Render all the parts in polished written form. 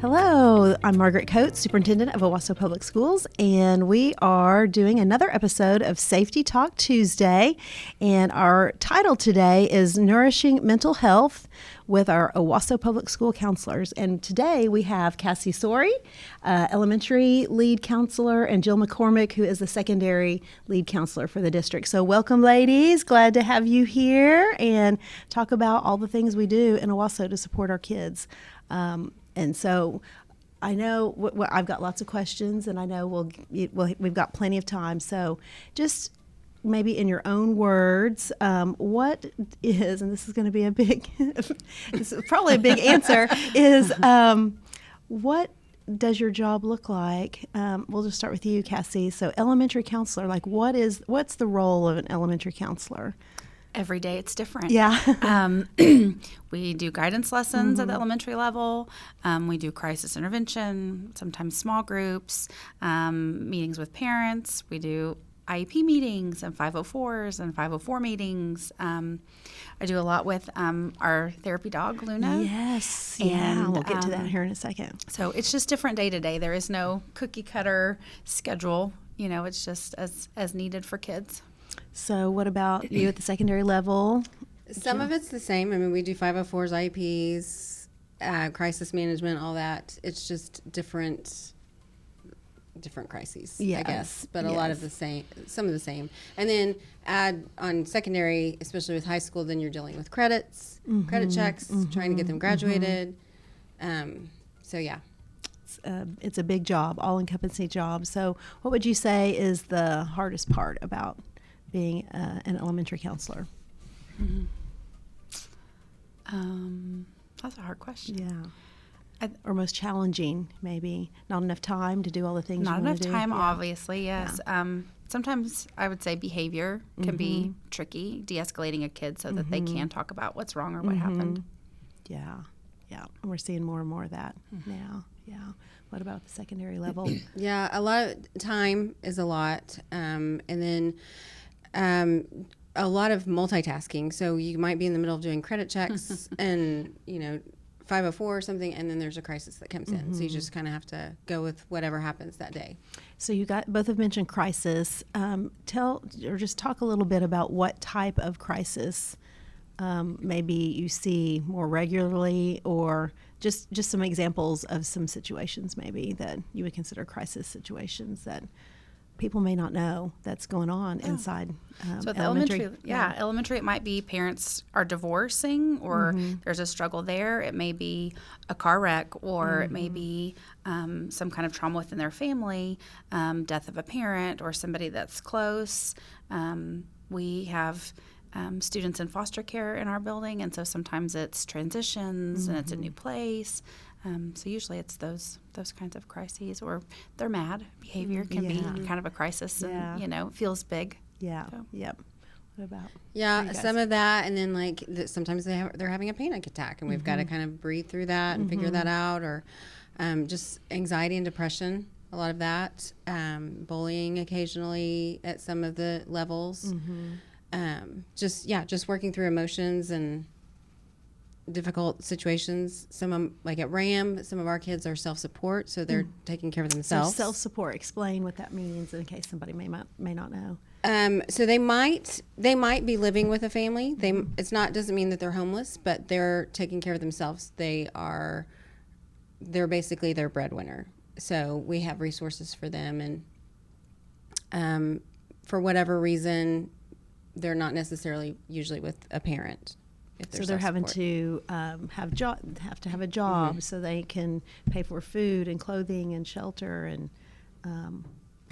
Hello, I'm Margaret Coates, Superintendent of Owasso Public Schools, and we are doing another episode of Safety Talk Tuesday. And our title today is Nourishing Mental Health with our Owasso Public School counselors. And today we have Cassie Sory, elementary lead counselor, and Jill McCormick, who is the secondary lead counselor for the district. So welcome, ladies. Glad to have you here and talk about all the things we do in Owasso to support our kids. And so I know I've got lots of questions, and I know we've got plenty of time. So just maybe in your own words, what is, and this is going to be a big, this is probably a big answer, is what does your job look like? We'll just start with you, Cassie. So elementary counselor, like what's the role of an elementary counselor? Every day it's different. Yeah. We do guidance lessons at the elementary level. We do crisis intervention, sometimes small groups, meetings with parents. We do IEP meetings and 504s and 504 meetings. I do a lot with our therapy dog, Luna. Yes. Yeah, we'll get to that here in a second. So it's just different day to day. There is no cookie cutter schedule. You know, it's just as needed for kids. So what about you at the secondary level? Some of it's the same. I mean, we do 504s, IEPs, crisis management, all that. It's just different crises, Yes. I guess. But a lot of the same, some of the same. And then add on secondary, especially with high school, then you're dealing with credits, credit checks, trying to get them graduated. So, yeah. It's a big job, all-encompassing job. So what would you say is the hardest part about being an elementary counselor? That's a hard question. Yeah. Or most challenging, maybe. Not enough time to do all the things Not you want to do. enough time, obviously, yes. Yeah. Sometimes I would say behavior can be tricky, de-escalating a kid so that they can talk about what's wrong or what happened. Yeah. Yeah. And we're seeing more and more of that now. Yeah. What about the secondary level? Yeah, a lot of time is a lot. And then a lot of multitasking. So you might be in the middle of doing credit checks and, 504 or something, and then there's a crisis that comes in. So you just kind of have to go with whatever happens that day. So you both have mentioned crisis. Just talk a little bit about what type of crisis maybe you see more regularly, or just some examples of some situations maybe that you would consider crisis situations that people may not know that's going on inside So at the elementary. Elementary, it might be parents are divorcing, or there's a struggle there. It may be a car wreck, or it may be some kind of trauma within their family, death of a parent or somebody that's close. We have students in foster care in our building, and so sometimes it's transitions and it's a new place. So usually it's those kinds of crises, or they're mad. Behavior can be kind of a crisis, and it feels big. Yeah. So. Yep. What about? Yeah, some of that, and then sometimes they're having a panic attack, and we've got to kind of breathe through that and figure that out, or just anxiety and depression. A lot of that, bullying occasionally at some of the levels. Just working through emotions and difficult situations. Like at RAM, some of our kids are self-support, so they're taking care of themselves. So self-support. Explain what that means in case somebody may not know. So they might be living with a family. Doesn't mean that they're homeless, but they're taking care of themselves. They're basically their breadwinner. So we have resources for them, and for whatever reason, they're not necessarily usually with a parent. So they're having to have to have a job so they can pay for food and clothing and shelter and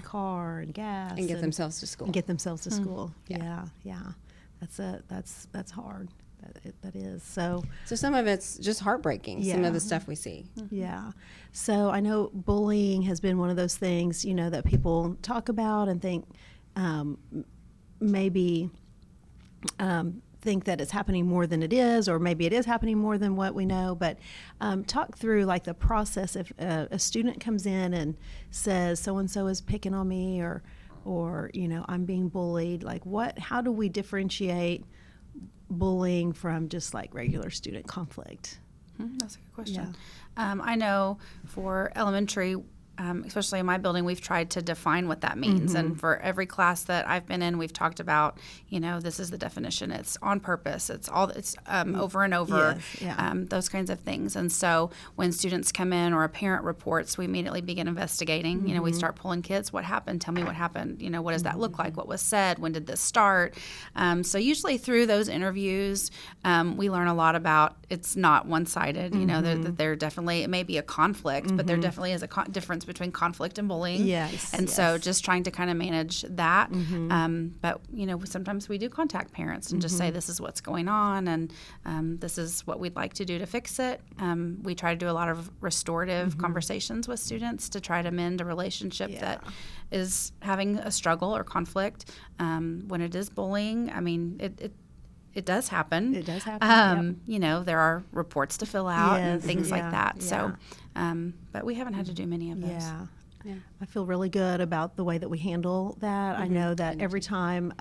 car and gas and get themselves to school. Yeah. That's hard. That is. So some of it's just heartbreaking. Some of the stuff we see. Yeah. So I know bullying has been one of those things, that people talk about and think maybe think that it's happening more than it is, or maybe it is happening more than what we know. But talk through like the process. If a student comes in and says so-and-so is picking on me, or I'm being bullied, like how do we differentiate bullying from just like regular student conflict? That's a good question. I know for elementary, especially in my building, we've tried to define what that means. And for every class that I've been in, we've talked about, this is the definition. It's on purpose. It's over and over, those kinds of things. And so when students come in or a parent reports, we immediately begin investigating. We start pulling kids. What happened? Tell me what happened. What does that look like? What was said? When did this start? So usually through those interviews, we learn a lot about it's not one-sided. That there definitely, it may be a conflict, but there definitely is a difference between conflict and bullying. So just trying to kind of manage that. But, sometimes we do contact parents and just say, this is what's going on, and this is what we'd like to do to fix it. We try to do a lot of restorative conversations with students to try to mend a relationship that is having a struggle or conflict. When it is bullying, I mean, it does happen. It does happen. There are reports to fill out and things like that. So, but we haven't had to do many of those. Yeah. I feel really good about the way that we handle that. I know that every time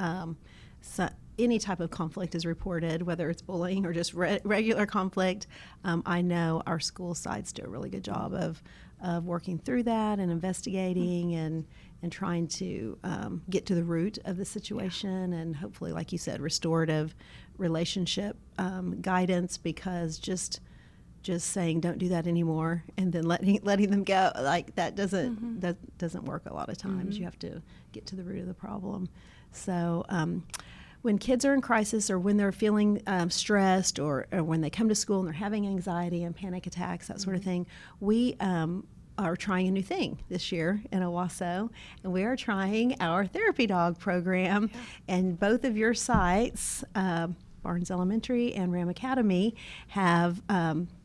any type of conflict is reported, whether it's bullying or just regular conflict, I know our school sides do a really good job of working through that and investigating and trying to get to the root of the situation and hopefully, like you said, restorative relationship guidance, because just saying don't do that anymore and then letting them go, like that doesn't work a lot of times. You have to get to the root of the problem. So when kids are in crisis or when they're feeling stressed or when they come to school and they're having anxiety and panic attacks, that sort of thing, we are trying a new thing this year in Owasso, and we are trying our therapy dog program. And both of your sites, Barnes Elementary and Ram Academy, have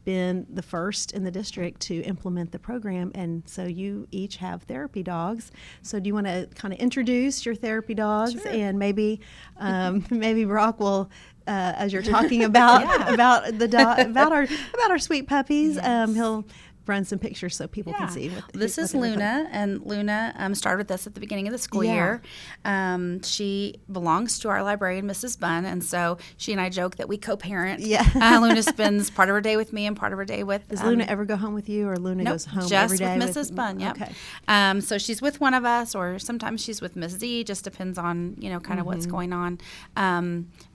been the first in the district to implement the program, and so you each have therapy dogs. So do you want to kind of introduce your therapy dogs? Sure. And maybe Brock will, as you're talking about about our sweet puppies, he'll run some pictures so people can see. This is Luna, and Luna started with us at the beginning of the school year. She belongs to our librarian, Mrs. Bunn, and so she and I joke that we co-parent. Luna spends part of her day with me and part of her day with. Does Luna ever go home with you, or Luna goes home every day with Mrs. Bunn? Yep. Okay. So she's with one of us, or sometimes she's with Miss Z. Just depends on kind of what's going on.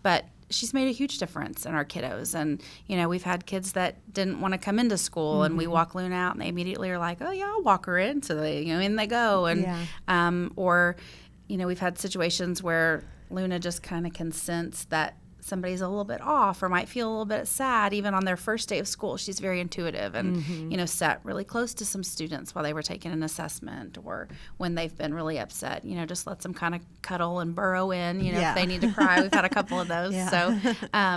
But she's made a huge difference in our kiddos. And, we've had kids that didn't want to come into school, and we walk Luna out, and they immediately are like, oh, yeah, I'll walk her in. So they, in they go. And, or, we've had situations where Luna just kind of can sense that somebody's a little bit off or might feel a little bit sad even on their first day of school. She's very intuitive and, sat really close to some students while they were taking an assessment, or when they've been really upset, just lets them kind of cuddle and burrow in, if they need to cry. We've had a couple of those. So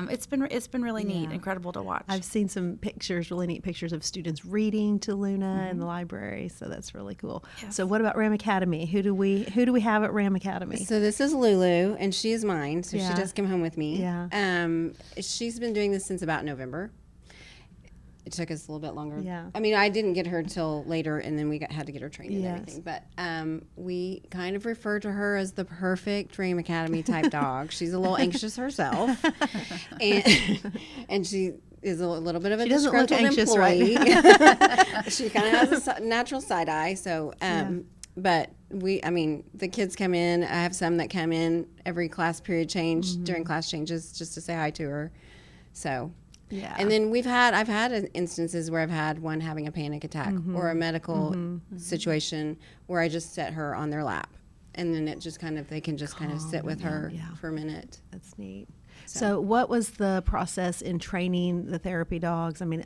it's been really neat, incredible to watch. I've seen some pictures, really neat pictures of students reading to Luna in the library. So that's really cool. Yes. So what about Ram Academy? Who do we have at Ram Academy? So this is Lulu, and she is mine. So she does come home with me. Yeah. She's been doing this since about November. It took us a little bit longer. Yeah. I mean, I didn't get her till later, and then we had to get her trained and everything. But we kind of refer to her as the perfect Ram Academy type dog. She's a little anxious herself, and she is a little bit of a disgruntled employee. Right? She kind of has a natural side eye. So, but the kids come in. I have some that come in every class period change during class changes just to say hi to her. So. Yeah. And then I've had instances where I've had one having a panic attack or a medical situation where I just set her on their lap, and then they can just kind of sit with her for a minute. That's neat. So what was the process in training the therapy dogs? I mean,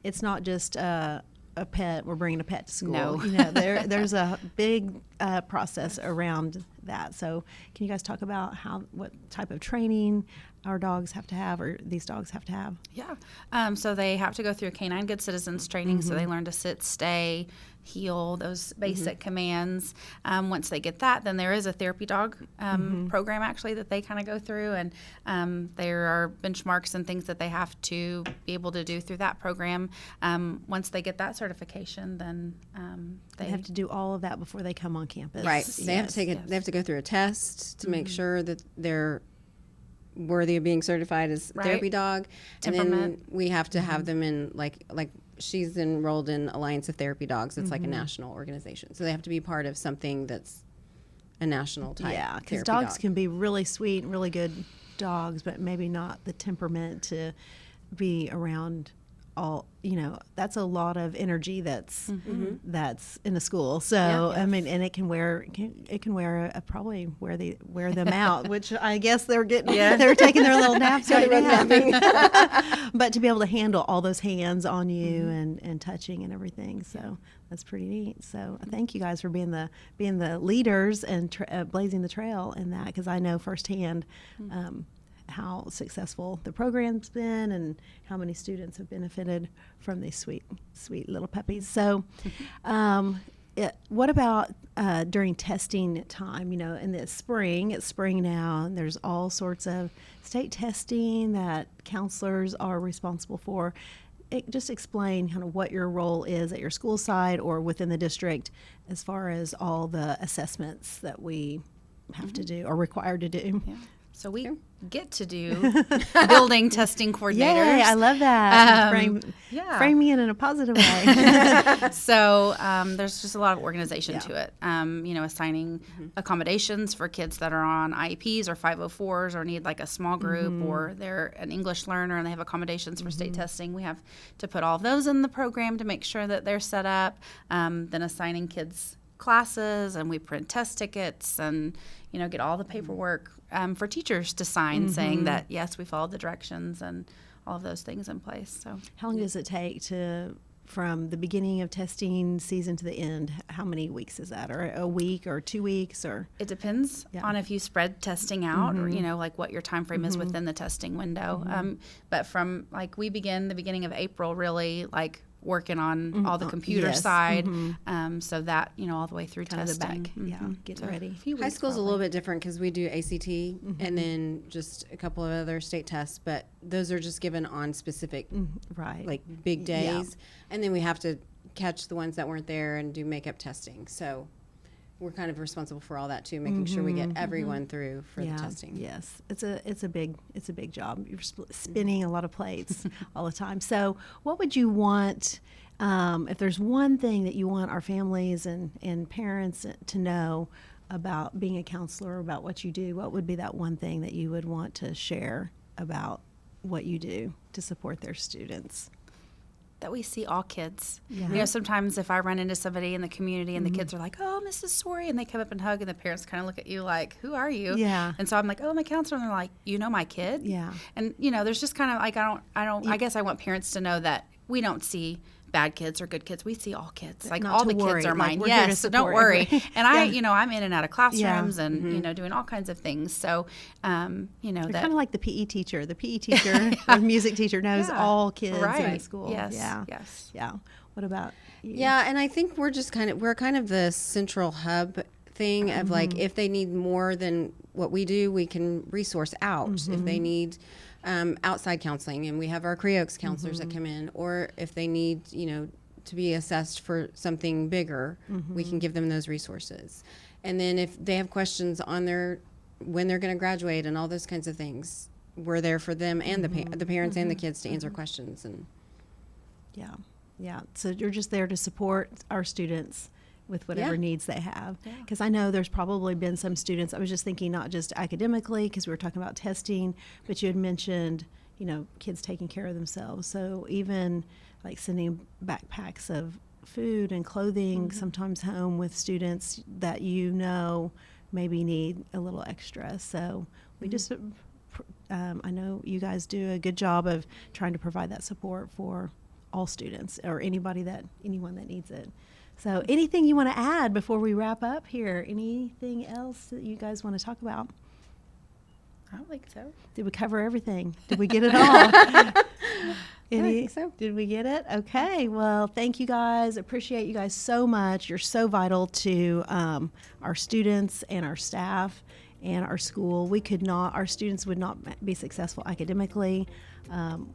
it's not just a pet. We're bringing a pet to school. No. There's a big process around that. So can you guys talk about what type of training our dogs have to have, or these dogs have to have? Yeah. So they have to go through a Canine Good Citizens training. So they learn to sit, stay, heel, those basic commands. Once they get that, then there is a therapy dog program actually that they kind of go through, and there are benchmarks and things that they have to be able to do through that program. Once they get that certification, then they have to do all of that before they come on campus. Right. They have to go through a test to make sure that they're worthy of being certified as Right. therapy dog. And Temperament. then we have to have them in like she's enrolled in Alliance of Therapy Dogs. It's like a national organization. So they have to be part of something that's a national type. Yeah, because therapy dogs dog. can be really sweet and really good dogs, but maybe not the temperament to be around all, that's a lot of energy that's in a school. So I mean, and it can wear probably wear them out, which I guess they're taking their little naps right now. But to be able to handle all those hands on you and touching and everything, so that's pretty neat. So thank you guys for being the leaders and blazing the trail in that, because I know firsthand how successful the program's been and how many students have benefited from these sweet little puppies. So what about during testing time? In the spring, it's spring now, and there's all sorts of state testing that counselors are responsible for. Just explain kind of what your role is at your school side or within the district as far as all the assessments that we have to do or required to do. Yeah. So we get to do building testing coordinators. Yay, I love that. Frame me in a positive way. So there's just a lot of organization to it. Assigning accommodations for kids that are on IEPs or 504s or need like a small group or they're an English learner and they have accommodations for state testing. We have to put all of those in the program to make sure that they're set up. Then assigning kids classes, and we print test tickets and get all the paperwork for teachers to sign saying that yes, we followed the directions and all of those things in place. So how long does it take from the beginning of testing season to the end? How many weeks is that, or a week or 2 weeks? Or it depends on if you spread testing out or like what your time frame is within the testing window. But from we begin the beginning of April, really working on all the computer side, so that all the way through kind testing. of the back, getting ready. High school's a little bit different because we do ACT and then just a couple of other state tests, but those are just given on specific big days, and then we have to catch the ones that weren't there and do makeup testing. So we're kind of responsible for all that too, making sure we get everyone through for the testing. Yes, it's a big job. You're spinning a lot of plates all the time. So, what would you want? If there's one thing that you want our families and parents to know about being a counselor, about what you do, what would be that one thing that you would want to share about what you do to support their students? That we see all kids. Sometimes if I run into somebody in the community and the kids are like, "Oh, Mrs. Sory," and they come up and hug, and the parents kind of look at you like, "Who are you?" Yeah. And so I'm like, "Oh, I'm a counselor," and they're like, "You know my kid?" Yeah. And there's just kind of I guess I want parents to know that we don't see bad kids or good kids. We see all kids. All the kids are mine. Yes, so don't worry. And I'm in and out of classrooms and doing all kinds of things. So You're kind of like the PE teacher. The PE teacher or music teacher knows all kids in the school. Yes. Yes. Yeah. What about you? Yeah, and I think we're kind of the central hub thing of if they need more than what we do, we can resource out. If they need outside counseling, and we have our Creoaks counselors that come in, or if they need, to be assessed for something bigger, we can give them those resources. And then if they have questions on when they're going to graduate and all those kinds of things, we're there for them and the parents and the kids to answer questions. And yeah. So you're just there to support our students with whatever needs they have. Because I know there's probably been some students, I was just thinking not just academically, because we were talking about testing, but you had mentioned, kids taking care of themselves. So even like sending backpacks of food and clothing sometimes home with students that maybe need a little extra. So we just, I know you guys do a good job of trying to provide that support for all students or anyone that needs it. So anything you want to add before we wrap up here? Anything else that you guys want to talk about? I don't think so. Did we cover everything? Did we get it all? I think so. Did we get it? Okay. Well, thank you guys. Appreciate you guys so much. You're so vital to our students and our staff and our school. Our students would not be successful academically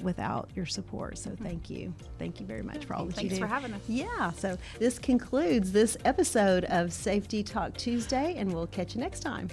without your support. So thank you. Thank you very much for all that you do. Thanks for having us. Yeah. So this concludes this episode of Safety Talk Tuesday, and we'll catch you next time.